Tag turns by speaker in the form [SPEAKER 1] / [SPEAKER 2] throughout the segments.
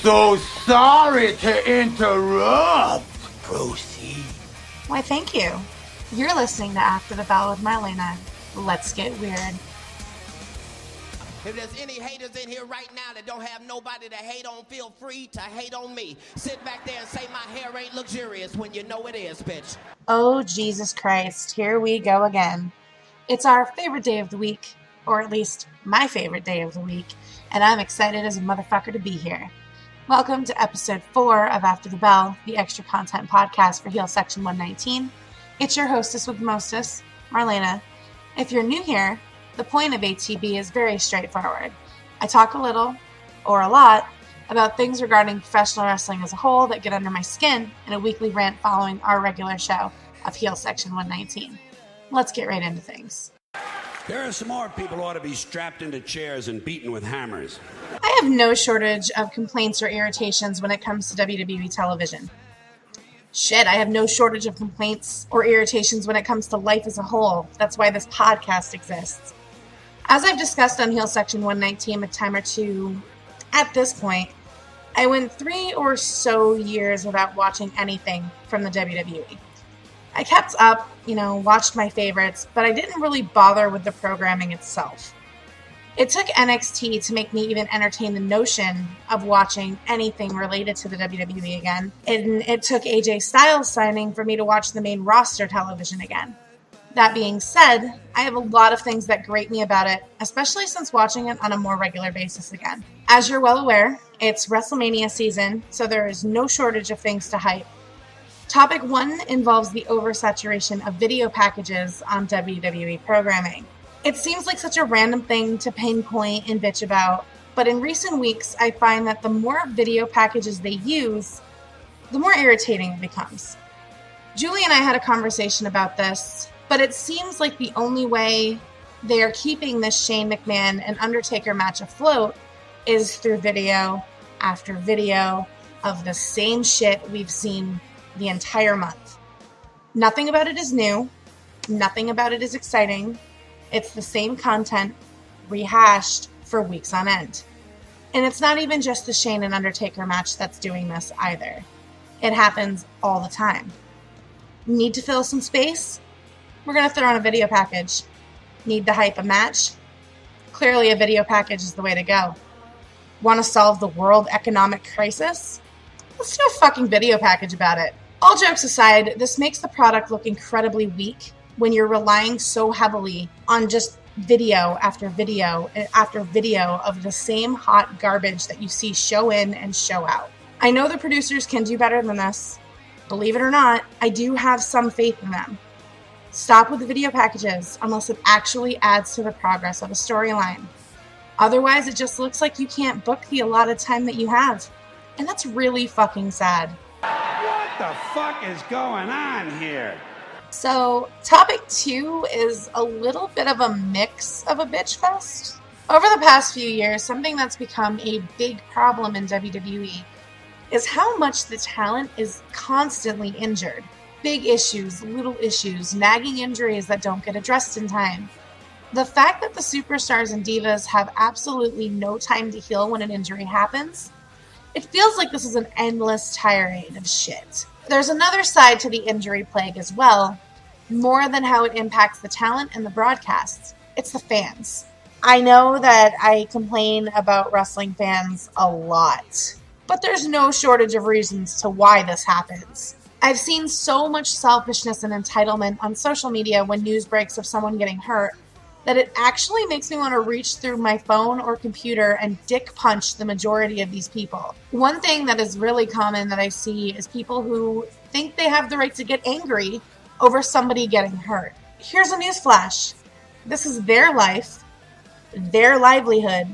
[SPEAKER 1] So sorry to interrupt. Proceed.
[SPEAKER 2] Why, thank you. You're listening to After the Bell with Marlena. Let's get weird.
[SPEAKER 3] If there's any haters in here right now that don't have nobody to hate on, feel free to hate on me. Sit back there and say my hair ain't luxurious when you know it is, bitch.
[SPEAKER 2] Oh, Jesus Christ. Here we go again. It's our favorite day of the week, or at least my favorite day of the week, and I'm excited as a motherfucker to be here. Welcome to episode 4 of After the Bell, the extra content podcast for Heel Section 119. It's your hostess with the mostest, Marlena. If you're new here, the point of ATB is very straightforward. I talk a little, or a lot, about things regarding professional wrestling as a whole that get under my skin in a weekly rant following our regular show of Heel Section 119. Let's get right into things.
[SPEAKER 4] There are some more people who ought to be strapped into chairs and beaten with hammers.
[SPEAKER 2] I have no shortage of complaints or irritations when it comes to WWE television. Shit, I have no shortage of complaints or irritations when it comes to life as a whole. That's why this podcast exists. As I've discussed on Heel Section 119 a time or two, at this point, I went 3 or so years without watching anything from the WWE. I kept up, watched my favorites, but I didn't really bother with the programming itself. It took NXT to make me even entertain the notion of watching anything related to the WWE again, and it took AJ Styles signing for me to watch the main roster television again. That being said, I have a lot of things that grate me about it, especially since watching it on a more regular basis again. As you're well aware, it's WrestleMania season, so there is no shortage of things to hype. Topic 1 involves the oversaturation of video packages on WWE programming. It seems like such a random thing to pinpoint and bitch about, but in recent weeks I find that the more video packages they use, the more irritating it becomes. Julie and I had a conversation about this, but it seems like the only way they are keeping this Shane McMahon and Undertaker match afloat is through video after video of the same shit we've seen the entire month. Nothing about it is new. Nothing about it is exciting. It's the same content rehashed for weeks on end. And it's not even just the Shane and Undertaker match that's doing this either. It happens all the time. Need to fill some space? We're going to throw on a video package. Need to hype a match? Clearly a video package is the way to go. Want to solve the world economic crisis? Let's do a fucking video package about it. All jokes aside, this makes the product look incredibly weak when you're relying so heavily on just video after video after video of the same hot garbage that you see show in and show out. I know the producers can do better than this. Believe it or not, I do have some faith in them. Stop with the video packages unless it actually adds to the progress of a storyline. Otherwise, it just looks like you can't book the allotted time that you have. And that's really fucking sad.
[SPEAKER 4] What the fuck is going on here?
[SPEAKER 2] So, topic 2 is a little bit of a mix of a bitch fest. Over the past few years, something that's become a big problem in WWE is how much the talent is constantly injured. Big issues, little issues, nagging injuries that don't get addressed in time. The fact that the superstars and divas have absolutely no time to heal when an injury happens, it feels like this is an endless tirade of shit. There's another side to the injury plague as well, more than how it impacts the talent and the broadcasts. It's the fans. I know that I complain about wrestling fans a lot, but there's no shortage of reasons to why this happens. I've seen so much selfishness and entitlement on social media when news breaks of someone getting hurt that it actually makes me want to reach through my phone or computer and dick punch the majority of these people. One thing that is really common that I see is people who think they have the right to get angry over somebody getting hurt. Here's a newsflash. This is their life, their livelihood,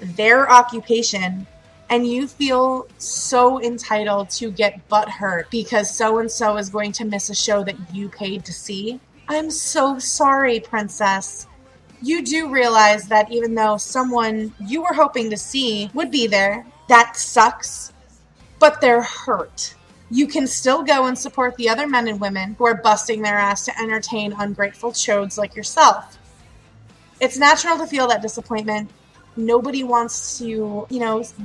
[SPEAKER 2] their occupation, and you feel so entitled to get butthurt because so-and-so is going to miss a show that you paid to see. I'm so sorry, princess. You do realize that even though someone you were hoping to see would be there, that sucks, but they're hurt. You can still go and support the other men and women who are busting their ass to entertain ungrateful chodes like yourself. It's natural to feel that disappointment, Nobody wants to,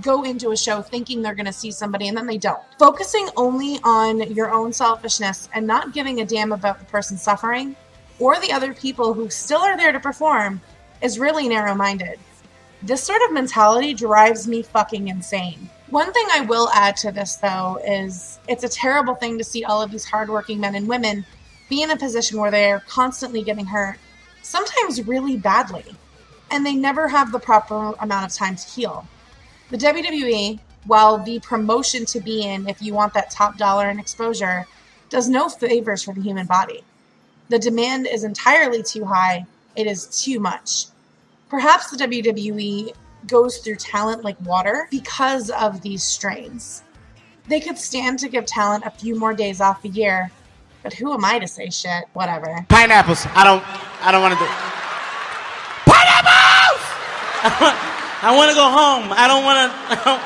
[SPEAKER 2] go into a show thinking they're going to see somebody and then they don't. Focusing only on your own selfishness and not giving a damn about the person suffering or the other people who still are there to perform is really narrow-minded. This sort of mentality drives me fucking insane. One thing I will add to this, though, is it's a terrible thing to see all of these hardworking men and women be in a position where they're constantly getting hurt, sometimes really badly, and they never have the proper amount of time to heal. The WWE, while the promotion to be in if you want that top dollar and exposure, does no favors for the human body. The demand is entirely too high. It is too much. Perhaps the WWE goes through talent like water because of these strains. They could stand to give talent a few more days off a year, but who am I to say shit? Whatever.
[SPEAKER 5] Pineapples. I don't want to do. Pineapples! I want to go home. I want to go home!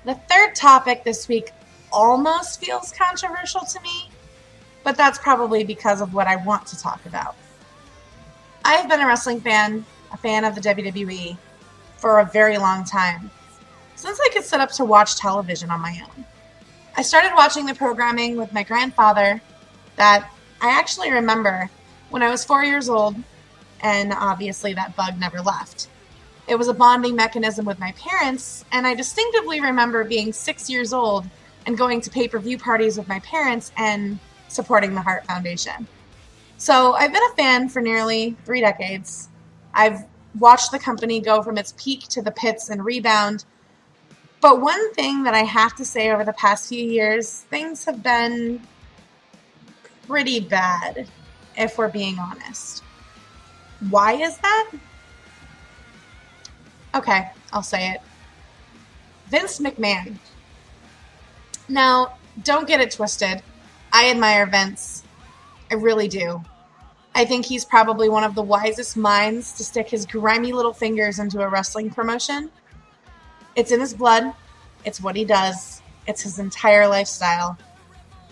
[SPEAKER 2] The third topic this week almost feels controversial to me, but that's probably because of what I want to talk about. I've been a wrestling fan, a fan of the WWE, for a very long time, since I could sit up to watch television on my own. I started watching the programming with my grandfather that I actually remember when I was 4 years old, and obviously that bug never left. It was a bonding mechanism with my parents, and I distinctively remember being 6 years old and going to pay-per-view parties with my parents and supporting the Heart Foundation. So I've been a fan for nearly 3 decades. I've watched the company go from its peak to the pits and rebound. But one thing that I have to say over the past few years, things have been pretty bad, if we're being honest. Why is that? Okay, I'll say it. Vince McMahon. Now, don't get it twisted. I admire Vince. I really do. I think he's probably one of the wisest minds to stick his grimy little fingers into a wrestling promotion. It's in his blood. It's what he does. It's his entire lifestyle.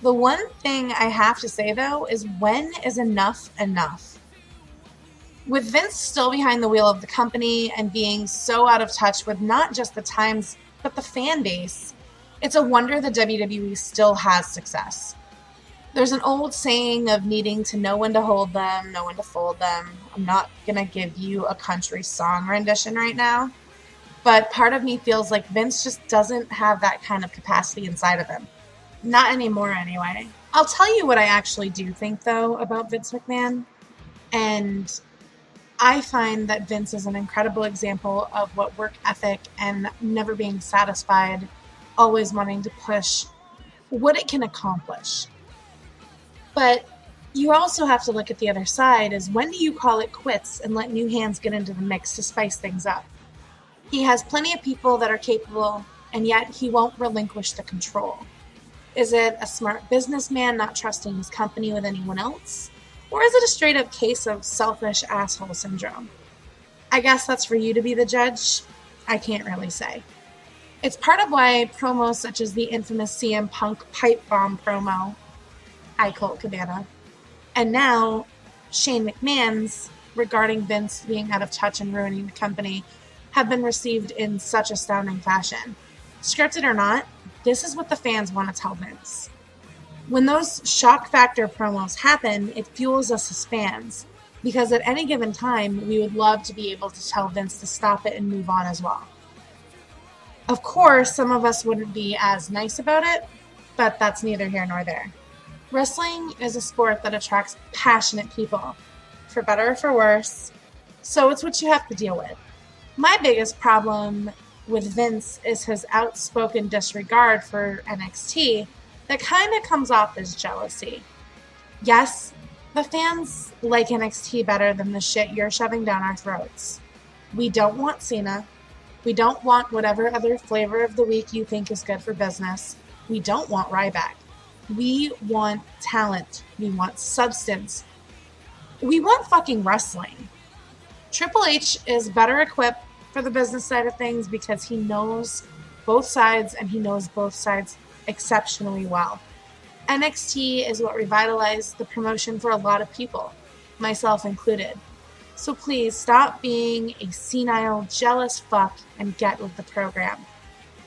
[SPEAKER 2] The one thing I have to say, though, is when is enough enough? With Vince still behind the wheel of the company and being so out of touch with not just the times, but the fan base, it's a wonder the WWE still has success. There's an old saying of needing to know when to hold them, know when to fold them. I'm not going to give you a country song rendition right now, but part of me feels like Vince just doesn't have that kind of capacity inside of him. Not anymore, anyway. I'll tell you what I actually do think, though, about Vince McMahon, and I find that Vince is an incredible example of what work ethic and never being satisfied, always wanting to push what it can accomplish. But you also have to look at the other side, is when do you call it quits and let new hands get into the mix to spice things up? He has plenty of people that are capable, and yet he won't relinquish the control. Is it a smart businessman not trusting his company with anyone else? Or is it a straight-up case of selfish asshole syndrome? I guess that's for you to be the judge. I can't really say. It's part of why promos such as the infamous CM Punk pipe bomb promo, I Colt Cabana, and now Shane McMahon's regarding Vince being out of touch and ruining the company have been received in such astounding fashion. Scripted or not, this is what the fans want to tell Vince. When those shock factor promos happen, it fuels us as fans, because at any given time, we would love to be able to tell Vince to stop it and move on as well. Of course, some of us wouldn't be as nice about it, but that's neither here nor there. Wrestling is a sport that attracts passionate people, for better or for worse, so it's what you have to deal with. My biggest problem with Vince is his outspoken disregard for NXT that kind of comes off as jealousy. Yes, the fans like NXT better than the shit you're shoving down our throats. We don't want Cena. We don't want whatever other flavor of the week you think is good for business. We don't want Ryback. We want talent. We want substance. We want fucking wrestling. Triple H is better equipped for the business side of things because he knows both sides, and he knows both sides exceptionally well. NXT is what revitalized the promotion for a lot of people. myself included. So please stop being a senile, jealous fuck and get with the program.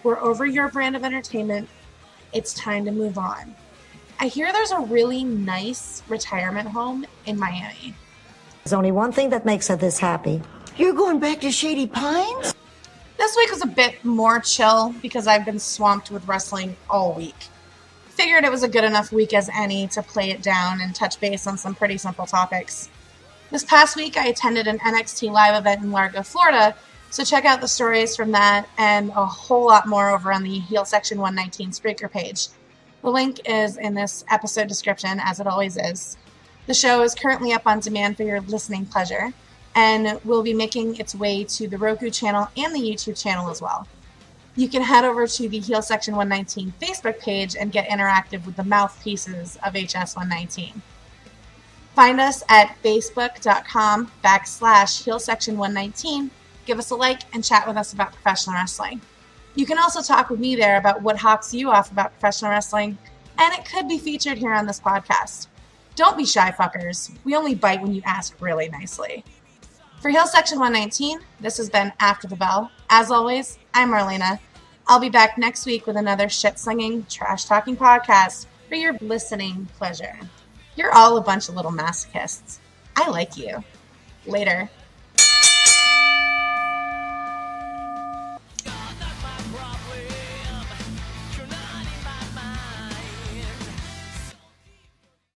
[SPEAKER 2] We're over your brand of entertainment. It's time to move on. I hear there's a really nice retirement home in Miami.
[SPEAKER 6] There's only one thing that makes her this happy.
[SPEAKER 7] You're going back to Shady Pines?
[SPEAKER 2] This week was a bit more chill because I've been swamped with wrestling all week. Figured it was a good enough week as any to play it down and touch base on some pretty simple topics. This past week, I attended an NXT live event in Largo, Florida, so check out the stories from that and a whole lot more over on the Heel Section 119 Spreaker page. The link is in this episode description, as it always is. The show is currently up on demand for your listening pleasure, and will be making its way to the Roku channel and the YouTube channel as well. You can head over to the Heel Section 119 Facebook page and get interactive with the mouthpieces of HS 119. Find us at facebook.com/HeelSection119. Give us a like and chat with us about professional wrestling. You can also talk with me there about what hawks you off about professional wrestling, and it could be featured here on this podcast. Don't be shy, fuckers. We only bite when you ask really nicely. For Heel Section 119, this has been After the Bell. As always, I'm Marlena. I'll be back next week with another shit-slinging, trash-talking podcast for your listening pleasure. You're all a bunch of little masochists. I like you. Later.